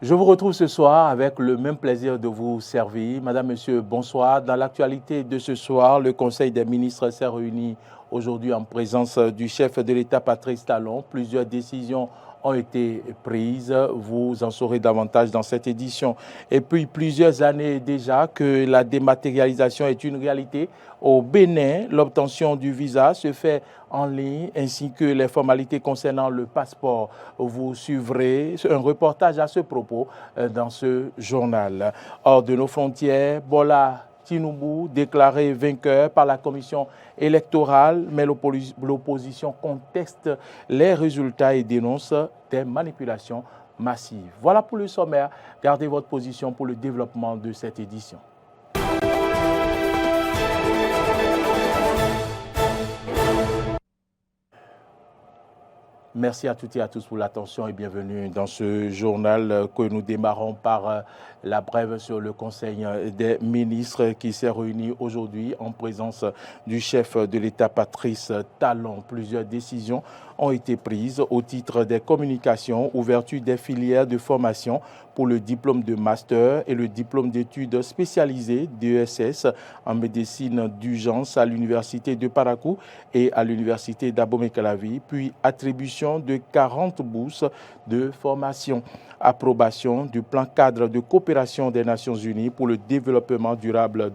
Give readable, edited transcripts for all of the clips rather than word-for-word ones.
Je vous retrouve ce soir avec le même plaisir de vous servir. Madame, Monsieur, bonsoir. Dans l'actualité de ce soir, le Conseil des ministres s'est réuni aujourd'hui en présence du chef de l'État, Patrice Talon. Plusieurs décisions ont été prises. Vous en saurez davantage dans cette édition. Et puis, plusieurs années déjà que la dématérialisation est une réalité. Au Bénin, l'obtention du visa se fait en ligne, ainsi que les formalités concernant le passeport. Vous suivrez un reportage à ce propos dans ce journal. Hors de nos frontières, Bola Tinubu déclaré vainqueur par la commission électorale, mais l'opposition conteste les résultats et dénonce des manipulations massives. Voilà pour le sommaire. Gardez votre position pour le développement de cette édition. Merci à toutes et à tous pour l'attention et bienvenue dans ce journal que nous démarrons par la brève sur le Conseil des ministres qui s'est réuni aujourd'hui en présence du chef de l'État Patrice Talon. Plusieurs décisions ont été prises au titre des communications, ouverture des filières de formation pour le diplôme de master et le diplôme d'études spécialisées DESS en médecine d'urgence à l'université de Parakou et à l'université d'Abomey-Calavi, puis attribution de 40 bourses de formation. Approbation du plan cadre de coopération des Nations Unies pour le développement durable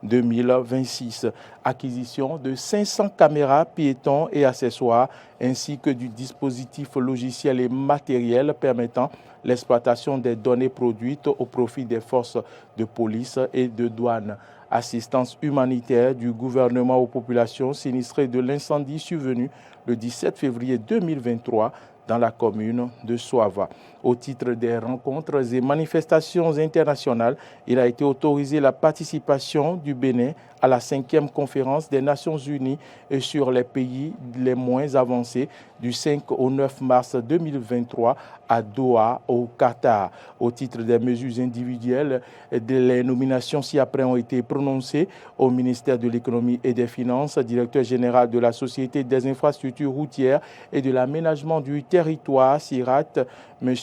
2023-2026. Acquisition de 500 caméras piétons et accessoires ainsi que du dispositif logiciel et matériel permettant l'exploitation des données produites au profit des forces de police et de douane. Assistance humanitaire du gouvernement aux populations sinistrées de l'incendie survenu le 17 février 2023 dans la commune de Soava. Au titre des rencontres et manifestations internationales, il a été autorisé la participation du Bénin à la 5e conférence des Nations Unies sur les pays les moins avancés du 5 au 9 mars 2023 à Doha, au Qatar. Au titre des mesures individuelles, les nominations ci-après ont été prononcées au ministère de l'Économie et des Finances, directeur général de la Société des infrastructures routières et de l'aménagement du territoire, SIRAT, M.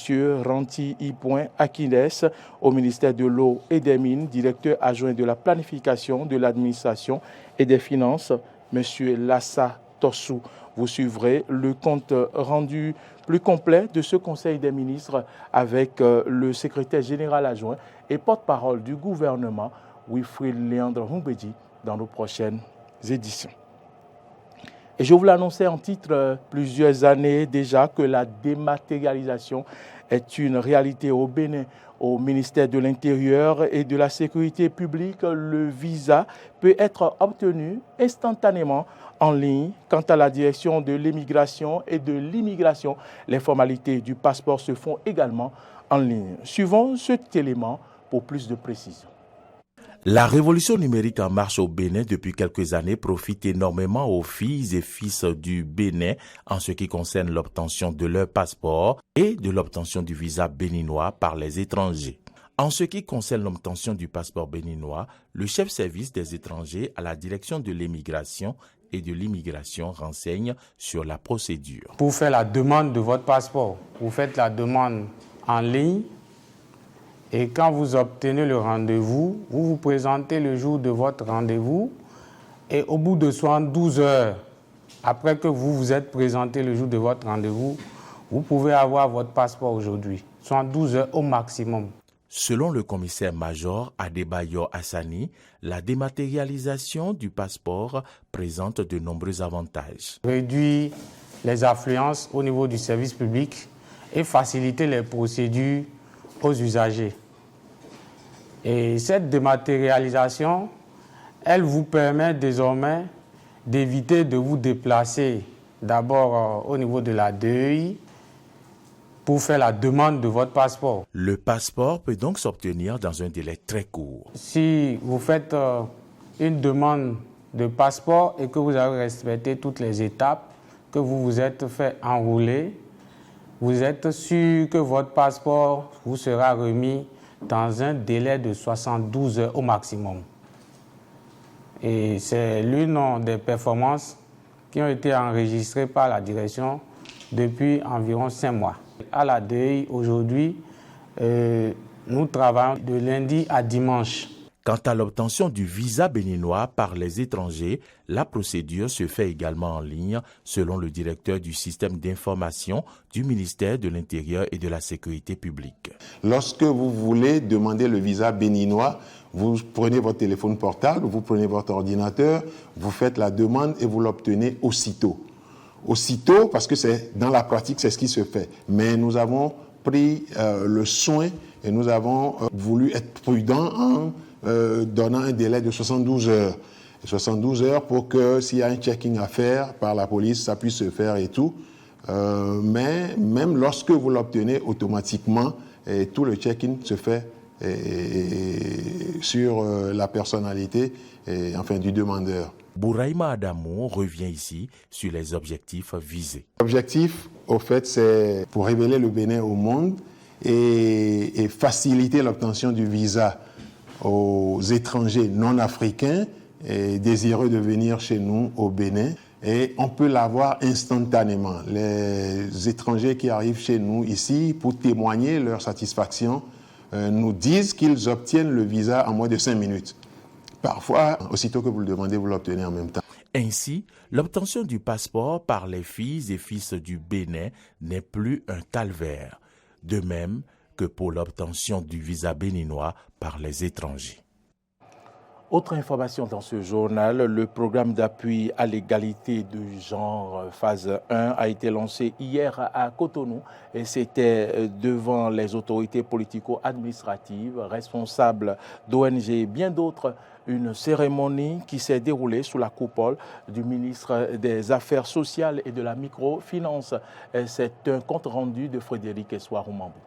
Ranti I. Akines, au ministère de l'Eau et des Mines, directeur adjoint de la planification, de l'administration et des finances, M. Lassa Tossou. Vous suivrez le compte rendu plus complet de ce Conseil des ministres avec le secrétaire général adjoint et porte-parole du gouvernement, Wilfried Léandre Humbedi, dans nos prochaines éditions. Et je vous l'annonçais en titre plusieurs années déjà que la dématérialisation est une réalité au Bénin. Au ministère de l'Intérieur et de la Sécurité publique, le visa peut être obtenu instantanément en ligne. Quant à la direction de l'immigration et de l'immigration, les formalités du passeport se font également en ligne. Suivons cet élément pour plus de précision. La révolution numérique en marche au Bénin depuis quelques années profite énormément aux filles et fils du Bénin en ce qui concerne l'obtention de leur passeport et de l'obtention du visa béninois par les étrangers. En ce qui concerne l'obtention du passeport béninois, le chef service des étrangers à la direction de l'immigration et de l'immigration renseigne sur la procédure. Pour faire la demande de votre passeport, vous faites la demande en ligne. Et quand vous obtenez le rendez-vous, vous vous présentez le jour de votre rendez-vous et au bout de 72 heures, après que vous vous êtes présenté le jour de votre rendez-vous, vous pouvez avoir votre passeport aujourd'hui. 72 heures au maximum. Selon le commissaire-major Adebayor Hassani, la dématérialisation du passeport présente de nombreux avantages. Réduire les affluences au niveau du service public et faciliter les procédures aux usagers. Et cette dématérialisation, elle vous permet désormais d'éviter de vous déplacer d'abord au niveau de la DEI pour faire la demande de votre passeport. Le passeport peut donc s'obtenir dans un délai très court. Si vous faites une demande de passeport et que vous avez respecté toutes les étapes, que vous vous êtes fait enrouler, vous êtes sûr que votre passeport vous sera remis dans un délai de 72 heures au maximum. Et c'est l'une des performances qui ont été enregistrées par la direction depuis environ 5 mois. À la DEI, aujourd'hui, Nous travaillons de lundi à dimanche. Quant à l'obtention du visa béninois par les étrangers, la procédure se fait également en ligne, selon le directeur du système d'information du ministère de l'Intérieur et de la Sécurité publique. Lorsque vous voulez demander le visa béninois, vous prenez votre téléphone portable, vous prenez votre ordinateur, vous faites la demande et vous l'obtenez aussitôt. Aussitôt, parce que dans la pratique, c'est ce qui se fait. Mais nous avons pris le soin et nous avons voulu être prudents en donnant un délai de 72 heures. 72 heures pour que s'il y a un checking à faire par la police, ça puisse se faire et tout. Mais même lorsque vous l'obtenez automatiquement, tout le check-in se fait sur la personnalité du demandeur. Bouraïma Adamou revient ici sur les objectifs visés. L'objectif, au fait, c'est pour révéler le Bénin au monde et faciliter l'obtention du visa aux étrangers non africains et désireux de venir chez nous au Bénin. Et on peut l'avoir instantanément. Les étrangers qui arrivent chez nous ici pour témoigner leur satisfaction nous disent qu'ils obtiennent le visa en moins de 5 minutes. Parfois, aussitôt que vous le demandez, vous l'obtenez en même temps. Ainsi, l'obtention du passeport par les filles et fils du Bénin n'est plus un calvaire. De même que pour l'obtention du visa béninois par les étrangers. Autre information dans ce journal, le programme d'appui à l'égalité de genre phase 1 a été lancé hier à Cotonou et c'était devant les autorités politico-administratives, responsables d'ONG et bien d'autres. Une cérémonie qui s'est déroulée sous la coupole du ministre des Affaires sociales et de la microfinance. C'est un compte rendu de Frédéric Essoir-Oumambou.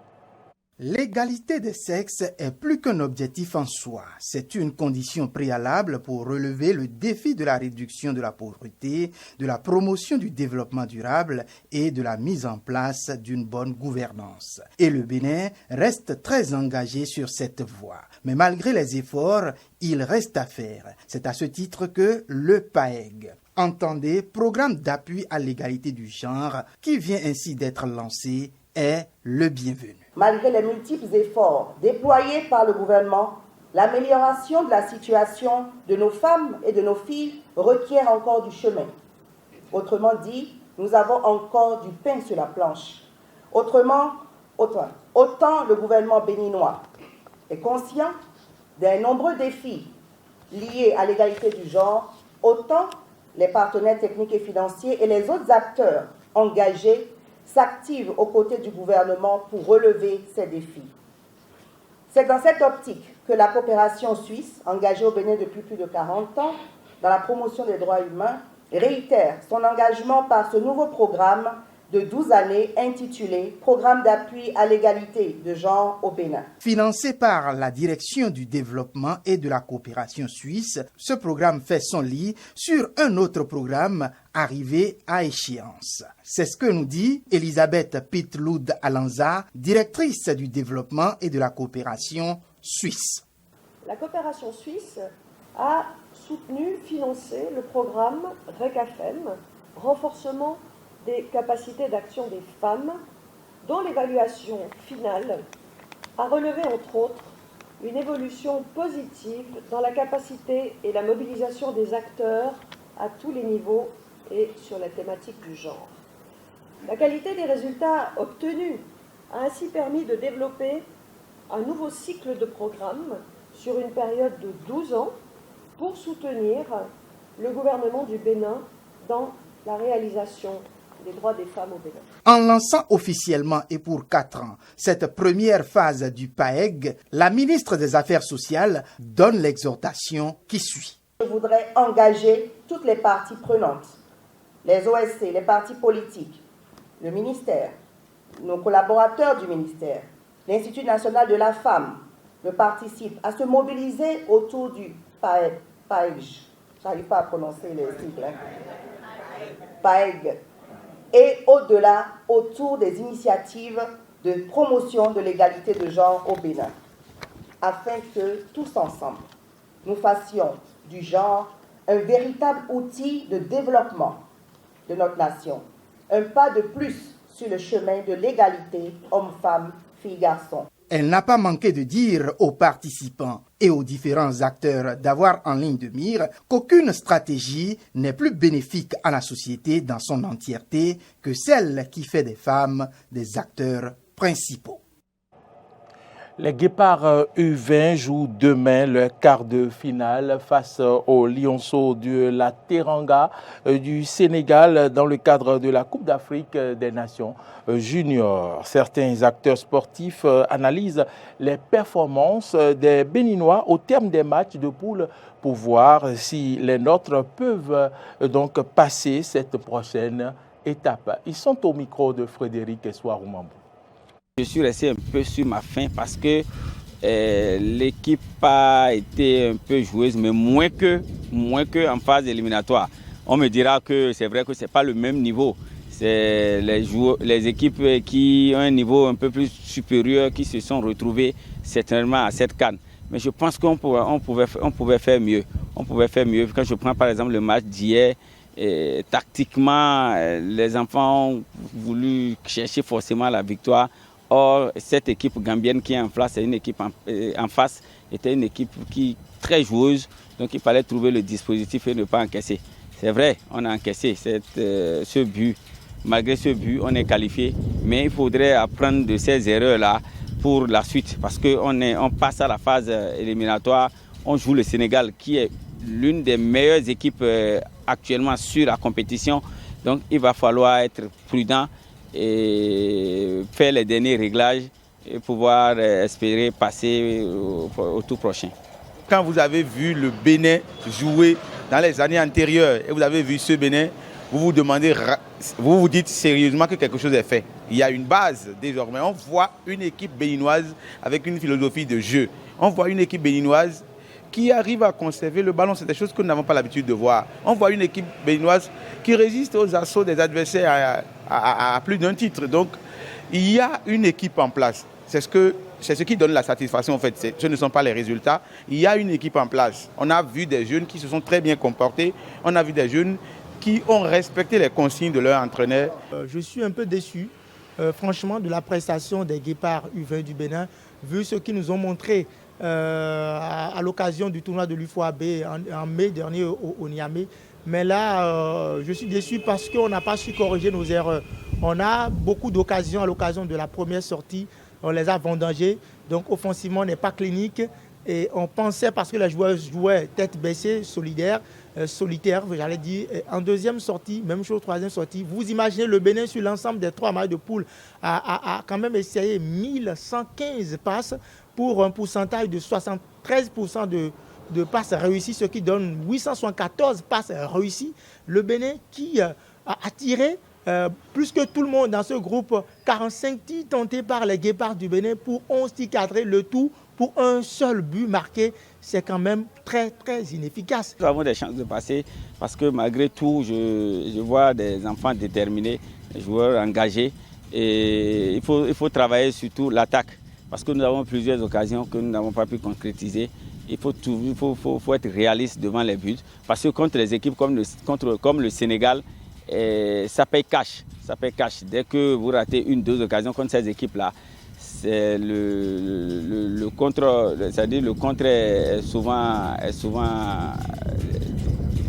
L'égalité des sexes est plus qu'un objectif en soi. C'est une condition préalable pour relever le défi de la réduction de la pauvreté, de la promotion du développement durable et de la mise en place d'une bonne gouvernance. Et le Bénin reste très engagé sur cette voie. Mais malgré les efforts, il reste à faire. C'est à ce titre que le PAEG, entendez, Programme d'appui à l'égalité du genre, qui vient ainsi d'être lancé, est le bienvenu. Malgré les multiples efforts déployés par le gouvernement, l'amélioration de la situation de nos femmes et de nos filles requiert encore du chemin. Autrement dit, nous avons encore du pain sur la planche. Autant le gouvernement béninois est conscient des nombreux défis liés à l'égalité du genre, autant les partenaires techniques et financiers et les autres acteurs engagés s'activent aux côtés du gouvernement pour relever ces défis. C'est dans cette optique que la coopération suisse, engagée au Bénin depuis plus de 40 ans dans la promotion des droits humains, réitère son engagement par ce nouveau programme de 12 années intitulé « Programme d'appui à l'égalité de genre au Bénin ». Financé par la Direction du développement et de la coopération suisse, ce programme fait son lit sur un autre programme arrivé à échéance. C'est ce que nous dit Elisabeth Pitloud-Alanza, directrice du développement et de la coopération suisse. La coopération suisse a soutenu, financé le programme RECAFEM, renforcement des capacités d'action des femmes, dont l'évaluation finale a relevé entre autres une évolution positive dans la capacité et la mobilisation des acteurs à tous les niveaux et sur la thématique du genre. La qualité des résultats obtenus a ainsi permis de développer un nouveau cycle de programmes sur une période de 12 ans pour soutenir le gouvernement du Bénin dans la réalisation des droits des femmes au Bénin. En lançant officiellement et pour 4 ans cette première phase du PAEG, la ministre des Affaires sociales donne l'exhortation qui suit. Je voudrais engager toutes les parties prenantes, les OSC, les partis politiques, le ministère, nos collaborateurs du ministère, l'Institut national de la femme, le participe à se mobiliser autour du PAEG. J'arrive pas à prononcer les sigles. PAEG. Et au-delà, autour des initiatives de promotion de l'égalité de genre au Bénin, afin que tous ensemble, nous fassions du genre un véritable outil de développement de notre nation, un pas de plus sur le chemin de l'égalité homme-femme, fille-garçon. Elle n'a pas manqué de dire aux participants et aux différents acteurs d'avoir en ligne de mire qu'aucune stratégie n'est plus bénéfique à la société dans son entièreté que celle qui fait des femmes des acteurs principaux. Les Guépards U20 jouent demain le quart de finale face aux Lionceaux de la Teranga du Sénégal dans le cadre de la Coupe d'Afrique des Nations juniors. Certains acteurs sportifs analysent les performances des Béninois au terme des matchs de poule pour voir si les nôtres peuvent donc passer cette prochaine étape. Ils sont au micro de Frédéric Essoir-Oumambou. Je suis resté un peu sur ma faim parce que l'équipe a été un peu joueuse, mais moins que en phase éliminatoire. On me dira que c'est vrai que ce n'est pas le même niveau. C'est les équipes qui ont un niveau un peu plus supérieur qui se sont retrouvées certainement à cette CAN. Mais je pense qu'on pouvait faire mieux. On pouvait faire mieux. Quand je prends par exemple le match d'hier, tactiquement, les enfants ont voulu chercher forcément la victoire. Or, cette équipe gambienne qui est en face, était une équipe qui très joueuse, donc il fallait trouver le dispositif et ne pas encaisser. C'est vrai, on a encaissé ce but. Malgré ce but, on est qualifié, mais il faudrait apprendre de ces erreurs-là pour la suite, parce qu'on passe à la phase éliminatoire, on joue le Sénégal, qui est l'une des meilleures équipes actuellement sur la compétition, donc il va falloir être prudent et faire les derniers réglages et pouvoir espérer passer au tour prochain. Quand vous avez vu le Bénin jouer dans les années antérieures et vous avez vu ce Bénin, vous vous dites sérieusement que quelque chose est fait. Il y a une base désormais. On voit une équipe béninoise avec une philosophie de jeu. On voit une équipe béninoise qui arrive à conserver le ballon. C'est des choses que nous n'avons pas l'habitude de voir. On voit une équipe béninoise qui résiste aux assauts des adversaires à plus d'un titre. Donc, il y a une équipe en place. C'est ce qui donne la satisfaction, en fait. Ce ne sont pas les résultats. Il y a une équipe en place. On a vu des jeunes qui se sont très bien comportés. On a vu des jeunes qui ont respecté les consignes de leur entraîneur. Je suis un peu déçu, franchement, de la prestation des Guépards U20 du Bénin, vu ce qu'ils nous ont montré à l'occasion du tournoi de l'UFOAB en mai dernier au Niamey. Mais là, je suis déçu parce qu'on n'a pas su corriger nos erreurs. On a beaucoup d'occasions à l'occasion de la première sortie. On les a vendangées. Donc, offensivement, on n'est pas clinique. Et on pensait, parce que les joueurs jouaient tête baissée, solitaire, j'allais dire. En deuxième sortie, même chose, troisième sortie. Vous imaginez le Bénin sur l'ensemble des 3 matchs de poule a quand même essayé 1115 passes pour un pourcentage de 73% de passes réussies, ce qui donne 874 passes réussies. Le Bénin qui a tiré plus que tout le monde dans ce groupe, 45 tirs tentés par les Guépards du Bénin pour 11 tirs cadrés, le tout pour un seul but marqué. C'est quand même très, très inefficace. Nous avons des chances de passer parce que malgré tout, je vois des enfants déterminés, des joueurs engagés. Et il faut travailler surtout l'attaque parce que nous avons plusieurs occasions que nous n'avons pas pu concrétiser. Il faut être réaliste devant les buts parce que contre les équipes comme le Sénégal, ça paye cash. Ça paye cash. Dès que vous ratez 1-2 occasions contre ces équipes-là, c'est le contre, c'est-à-dire le contre est souvent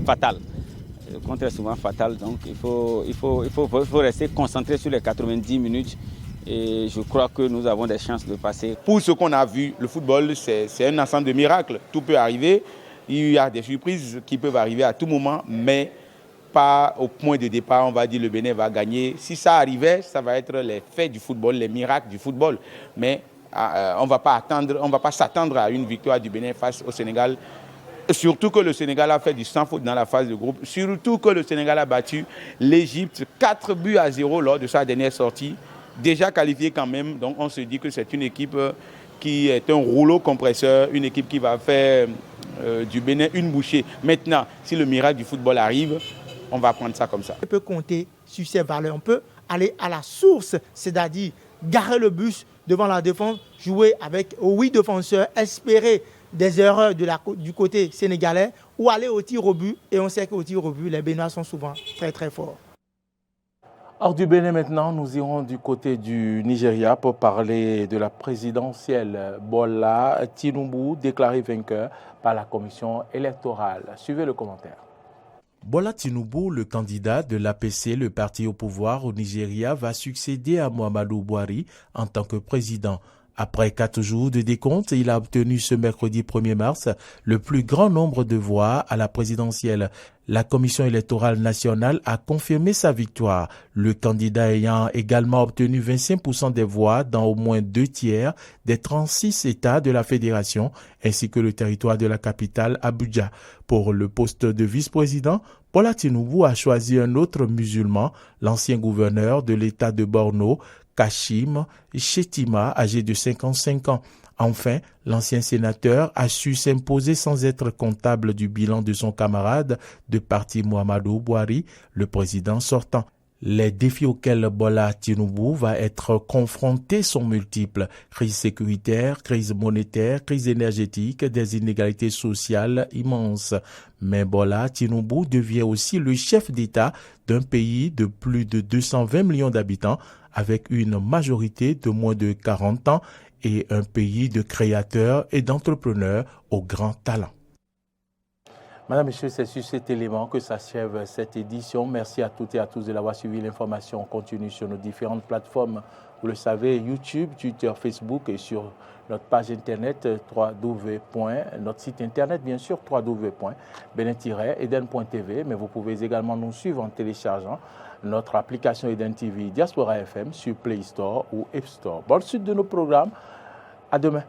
fatal. Le contre est souvent fatal, donc il faut rester concentré sur les 90 minutes. Et je crois que nous avons des chances de passer. Pour ce qu'on a vu, le football, c'est un ensemble de miracles. Tout peut arriver. Il y a des surprises qui peuvent arriver à tout moment, mais pas au point de départ, on va dire le Bénin va gagner. Si ça arrivait, ça va être les faits du football, les miracles du football. Mais on ne va pas s'attendre à une victoire du Bénin face au Sénégal. Surtout que le Sénégal a fait du sans faute dans la phase de groupe. Surtout que le Sénégal a battu l'Égypte 4-0 lors de sa dernière sortie. Déjà qualifié quand même, donc on se dit que c'est une équipe qui est un rouleau compresseur, une équipe qui va faire du Bénin une bouchée. Maintenant, si le miracle du football arrive, on va prendre ça comme ça. On peut compter sur ces valeurs, on peut aller à la source, c'est-à-dire garer le bus devant la défense, jouer avec 8 défenseurs, espérer des erreurs du côté sénégalais ou aller au tir au but. Et on sait qu'au tir au but, les Béninois sont souvent très très forts. Hors du Bénin maintenant, nous irons du côté du Nigeria pour parler de la présidentielle. Bola Tinubu déclaré vainqueur par la commission électorale. Suivez le commentaire. Bola Tinubu, le candidat de l'APC, le parti au pouvoir au Nigeria, va succéder à Muhammadu Buhari en tant que président. Après 4 jours de décompte, il a obtenu ce mercredi 1er mars le plus grand nombre de voix à la présidentielle. La Commission électorale nationale a confirmé sa victoire, le candidat ayant également obtenu 25% des voix dans au moins 2 tiers des 36 États de la fédération, ainsi que le territoire de la capitale Abuja. Pour le poste de vice-président, Bola Tinubu a choisi un autre musulman, l'ancien gouverneur de l'État de Borno, Kashim Shettima, âgé de 55 ans. Enfin, l'ancien sénateur a su s'imposer sans être comptable du bilan de son camarade de parti Muhammadu Buhari, le président sortant. Les défis auxquels Bola Tinubu va être confronté sont multiples. Crise sécuritaire, crise monétaire, crise énergétique, des inégalités sociales immenses. Mais Bola Tinubu devient aussi le chef d'État d'un pays de plus de 220 millions d'habitants avec une majorité de moins de 40 ans et un pays de créateurs et d'entrepreneurs au grand talent. Madame, Monsieur, c'est sur cet élément que s'achève cette édition. Merci à toutes et à tous de l'avoir suivi. L'information continue sur nos différentes plateformes. Vous le savez, YouTube, Twitter, Facebook et sur notre page internet notre site internet bien sûr www.benin-eden.tv. Mais vous pouvez également nous suivre en téléchargeant notre application Eden TV Diaspora FM sur Play Store ou App Store. Bonne suite de nos programmes. À demain.